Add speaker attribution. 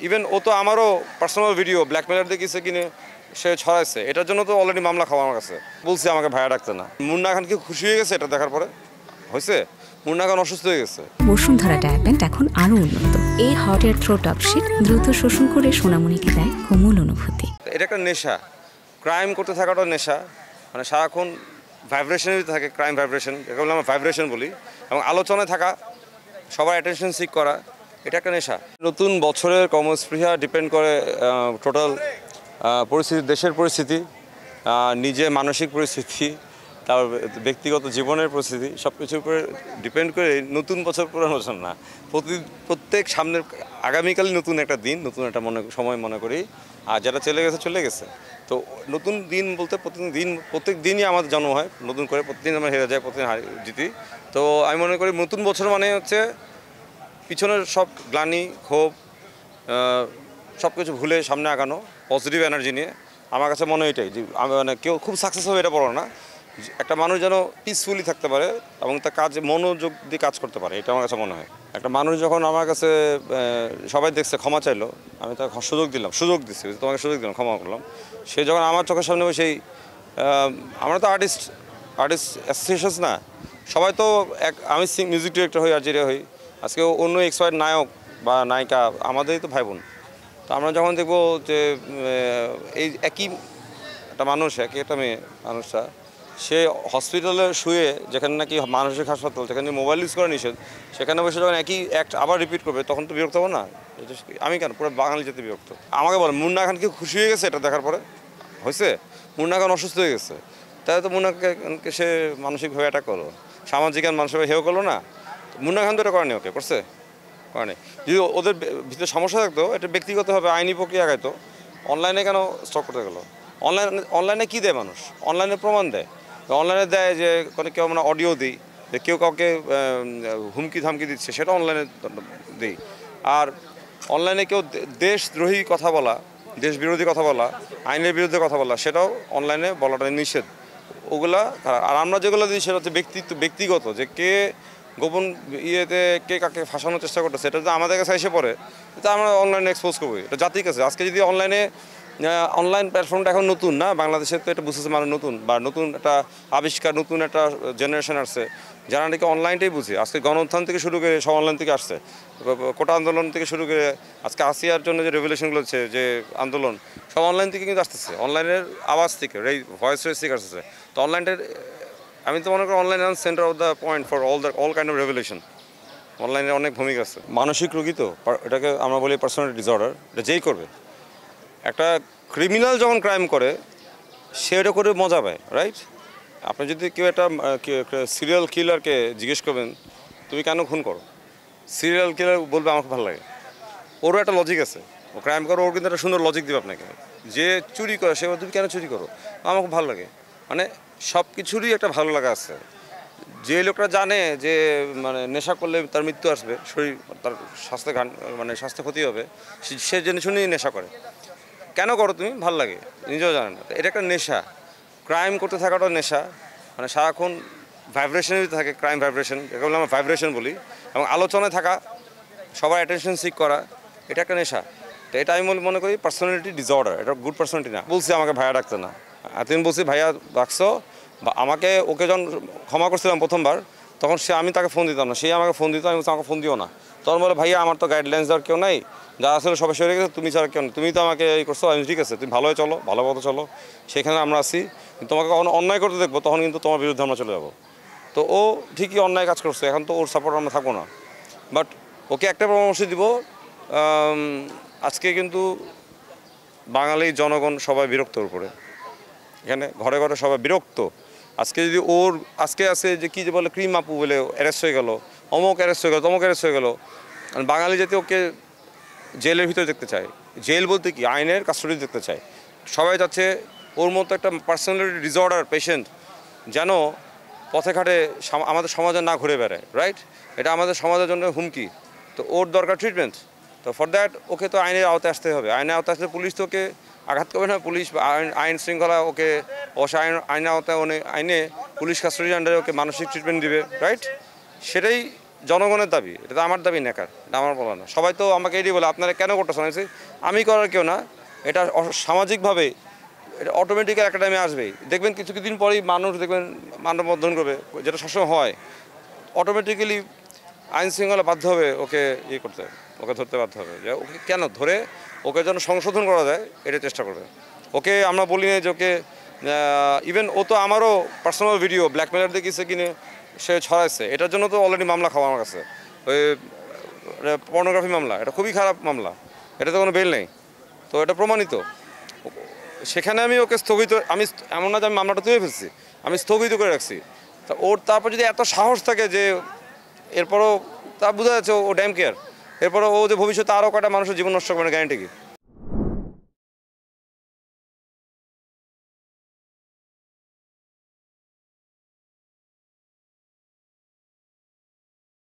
Speaker 1: Even ও তো আমারও personal video blackmailer দেখিয়েছে কিনে সে ছড়াইছে, এটার জন্য তো অলরেডি মামলা খাওয়া আমার কাছে। বলছি আমাকে ভাইয়া ডাকতে না। মুন্না খান কি খুশি হয়ে গেছে এটা দেখার পরে? হয়েছে? মুন্না খান অসুস্থ হয়ে গেছে।
Speaker 2: বসুন্ধরা ডায়াপেন্ট এখন আরো উন্নত। এই হট এয়ার থ্রো টপশিট দ্রুত শোষণ করে সোনামণিকে দেয় কোমল অনুভূতি।
Speaker 1: এটা একটা নেশা, ক্রাইম করতে থাকাটা নেশা, মানে সারাক্ষণ ভাইব্রেশনই থাকে, ক্রাইম ভাইব্রেশন, এটা বলে আমরা ভাইব্রেশন বলি, এবং আলোচনায় থাকা, সবার অ্যাটেনশন সিক করা, এটা একটা নেশা। নতুন বছরের কর্মস্পৃহা ডিপেন্ড করে টোটাল পরিস্থিতি, দেশের পরিস্থিতি, নিজে মানসিক পরিস্থিতি, তারপর ব্যক্তিগত জীবনের পরিস্থিতি, সব কিছুর উপরে ডিপেন্ড করে নতুন বছর পুরানো বছর না, প্রত্যেক সামনের আগামীকালই নতুন একটা দিন, নতুন একটা সময় মনে করি। আর যারা চলে গেছে চলে গেছে। তো নতুন দিন বলতে প্রত্যেক দিনই আমাদের জন্ম হয় নতুন করে, প্রতিদিন আমরা হেরে যাই, প্রতিদিন জিতি। তো আমি মনে করি নতুন বছর মানে হচ্ছে পিছনের সব গ্লানি, ক্ষোভ, সব কিছু ভুলে সামনে আগানো, পজিটিভ এনার্জি নিয়ে। আমার কাছে মনে হয় এটাই যে মানে কেউ খুব সাকসেস হবে এটা বলো না, একটা মানুষ যেন পিসফুলি থাকতে পারে এবং তার কাজে মনোযোগ দিয়ে কাজ করতে পারে, এটা আমার কাছে মনে হয়। একটা মানুষ যখন আমার কাছে সবাই দেখছে, ক্ষমা চাইলো, আমি তাকে সুযোগ দিচ্ছি, তোমাকে সুযোগ দিলাম, ক্ষমা করলাম। সে যখন আমার চোখের সামনে সেই আমরা তো আর্টিস্ট অ্যাসোসিয়েশনস না, সবাই তো আমি মিউজিক ডিরেক্টর হই, আর্জিরিয়া হই, আজকে অন্য এক্সপায়ার্ড নায়ক বা নায়িকা আমাদেরই তো ভাই বোন। তো আমরা যখন দেখবো যে এই একই একটা মানুষ, একই একটা মেয়ে মানুষটা, সে হসপিটালে শুয়ে, যেখানে নাকি মানসিক হাসপাতাল, যেখানে মোবাইল ইউজ করা নিষেধ, সেখানে বসে যখন একই অ্যাক্ট আবার রিপিট করবে, তখন তো বিরক্ত হবো না? আমি কেন, পুরো বাঙালি জাতি বিরক্ত। আমাকে বলে মুন্না খান কি খুশি হয়ে গেছে এটা দেখার পরে? হয়েছে? মুন্না খান অসুস্থ হয়ে গেছে, তাই তো মুন্না খানকে সে মানসিকভাবে অ্যাটাক করলো, সামাজিক আর মানসিকভাবে হেও করলো না? মুন্না খান তো এটা করেনি, ওকে করছে? করেনি। যদি ওদের ভিতরে সমস্যা থাকতো, এটা ব্যক্তিগতভাবে আইনি প্রক্রিয়া আগাইতো, অনলাইনে কেন স্টক করতে গেলো? অনলাইনে কী দেয় মানুষ? অনলাইনে প্রমাণ দেয়, অনলাইনে দেয় যে কেউ আমরা অডিও দিই, যে কেউ কাউকে হুমকি ধামকি দিচ্ছে, সেটা অনলাইনে দিই। আর অনলাইনে কেউ দেশদ্রোহী কথা বলা, দেশ বিরোধী কথা বলা, আইনের বিরুদ্ধে কথা বলা, সেটাও অনলাইনে বলাটা নিষেধ। ওগুলা আর আমরা যেগুলো দিই সেটা হচ্ছে ব্যক্তিগত, যে কে গোপন ইয়েতে কে কাকে ফাঁসানোর চেষ্টা করতেছে, এটা যদি আমাদের কাছে এসে পড়ে, এটা আমরা অনলাইনে এক্সপোজ করবো, এটা জাতির কাছে। আজকে যদি অনলাইন প্ল্যাটফর্মটা এখন নতুন না, বাংলাদেশে তো এটা বুঝতেছে মানে নতুন, বা নতুন একটা আবিষ্কার, নতুন একটা জেনারেশন আসছে যারা নাকি অনলাইনটাই বুঝে। আজকে গণউত্থান থেকে শুরু করে সব অনলাইন থেকে আসছে, কোটা আন্দোলন থেকে শুরু করে আজকে আসিয়ার জন্য যে রেভলিউশনগুলো হচ্ছে, যে আন্দোলন, সব অনলাইন থেকে কিন্তু আসতেছে, অনলাইনের আওয়াজ থেকে, ভয়েস রেস থেকে আসতেছে। তো অনলাইনটার আমি তো মনে করি online centre of the point for all kind of revolution. অনলাইনের অনেক ভূমিকা আছে। মানসিক রোগী তো, এটাকে আমরা বলি পার্সোনালিটি ডিসঅর্ডার, এটা যেই করবে। একটা ক্রিমিনাল যখন ক্রাইম করে, সে এটা করে মজা পায়, রাইট? আপনি যদি কেউ একটা সিরিয়াল কিলারকে জিজ্ঞেস করবেন তুমি কেন খুন করো, সিরিয়াল কিলার বলবে আমাকে ভালো লাগে। ওরও একটা লজিক আছে, ও ক্রাইম করে, ওর কিন্তু একটা সুন্দর লজিক দেবে আপনাকে। যে চুরি করে সে তুমি কেন চুরি করো, আমার খুব ভালো লাগে। মানে সব কিছুরই একটা ভালো লাগা আছে। যে লোকটা জানে যে মানে নেশা করলে তার মৃত্যু আসবে, শরীর তার স্বাস্থ্য ক্ষতি হবে, সে জেনে শুনেই নেশা করে। কেন করো তুমি, ভালো লাগে, নিজেও জানে না। এটা একটা নেশা, ক্রাইম করতে থাকাটা নেশা, মানে সারাক্ষণ ভাইব্রেশনই থাকে, ক্রাইম ভাইব্রেশন, এটা বলে আমরা ভাইব্রেশন বলি, এবং আলোচনায় থাকা, সবার অ্যাটেনশন সিক করা, এটা একটা নেশা। তো এটা আমি মনে করি পার্সোনালিটি ডিসঅর্ডার, এটা গুড পার্সোনালিটি না। বলছি আমাকে ভাইয়া ডাকতে না, তুমি বলছি ভাইয়া ডাকছো, বা ওকে যখন ক্ষমা করছিলাম প্রথমবার, তখন আমি তাকে ফোন দিতাম না, আমাকে ফোন দিত, আমি আমাকে ফোন দিও না। তখন বলে ভাইয়া আমার তো গাইডলাইন্স দেওয়ার কেউ নাই, যা আসলে সবাই সরে গেছে, তুমি ছাড়া কেউ নেই, তুমি তো আমাকে এই করছো। আমি ঠিক আছে, তুমি ভালোই চলো, ভালো মতো চলো, সেখানে আমরা আসি, তোমাকে কখনো অন্যায় করতে দেখবো, তখন কিন্তু তোমার বিরুদ্ধে আমরা চলে যাবো। তো ও ঠিকই অন্যায় কাজ করছে, এখন তো ওর সাপোর্ট আমরা থাকবো না। বাট ওকে একটা পরামর্শ দিব, আজকে কিন্তু বাঙালি জনগণ সবাই বিরক্তর উপরে, এখানে ঘরে ঘরে সবাই বিরক্ত। আজকে যদি ওর আজকে আছে যে কী যে বলে ক্রিম আপু বলে অ্যারেস্ট হয়ে গেল, অমুক অ্যারেস্ট হয়ে গেল, তমুক অ্যারেস্ট হয়ে গেল, বাঙালি জাতি ওকে জেলের ভিতরে দেখতে চায়। জেল বলতে কি, আইনের কাস্টডি দেখতে চায়। সবাই যাচ্ছে ওর মতো একটা পার্সোনালিটি ডিসঅর্ডার পেশেন্ট যেন পথে ঘাটে আমাদের সমাজে না ঘুরে বেড়ায়, রাইট? এটা আমাদের সমাজের জন্য হুমকি। তো ওর দরকার ট্রিটমেন্ট। তো ফর দ্যাট ওকে তো আইনের আওতায় আসতে হবে। আইনের আওতায় আসলে পুলিশ তো ওকে আঘাত করবে না, পুলিশ আইন শৃঙ্খলা ওকে অবশ্যই আইনের আওতায় আইনে পুলিশ কাস্টডির আন্ডারে ওকে মানসিক ট্রিটমেন্ট দিবে, রাইট? সেটাই জনগণের দাবি, এটা তো আমার দাবি না, এটা আমার বলা না। সবাই তো আমাকে এটাই বলে আপনারা কেন করতে শোনাইছি, আমি করার কেউ না, এটা সামাজিকভাবে এটা অটোমেটিক্যালি একটা টাইমে আসবেই। দেখবেন কিছু কিছুদিন পরেই মানুষ দেখবেন মানববন্ধন করবে, যেটা সবসময় হয়, অটোমেটিক্যালি আইন শৃঙ্খলা বাধ্য হবে ওকে করতে, ওকে ধরতে বাধ্য হবে, যে ওকে কেন ধরে ওকে যেন সংশোধন করা যায় এটা চেষ্টা করবে। ওকে আমরা বলি না যে ওকে, ইভেন ও তো আমারও পার্সোনাল ভিডিও ব্ল্যাকমেলার দেখিয়েছে কিনে সে ছড়াইছে, এটার জন্য তো অলরেডি মামলা খাওয়া আমার কাছে, ওই পর্নোগ্রাফি মামলা, এটা খুবই খারাপ মামলা, এটাতে কোনো বেল নেই, তো এটা প্রমাণিত। সেখানে আমি ওকে স্থগিত, আমি এমন না যে আমি মামলাটা তুলে ফেলছি, আমি স্থগিত করে রাখছি। তা ওর তারপর যদি এত সাহস থাকে যে এরপরও, তা বোঝা যাচ্ছে ও ড্যাম কেয়ার, এরপরও ও যে ভবিষ্যতে আরও কয়টা মানুষের জীবন নষ্ট করবে, গ্যারান্টি কি?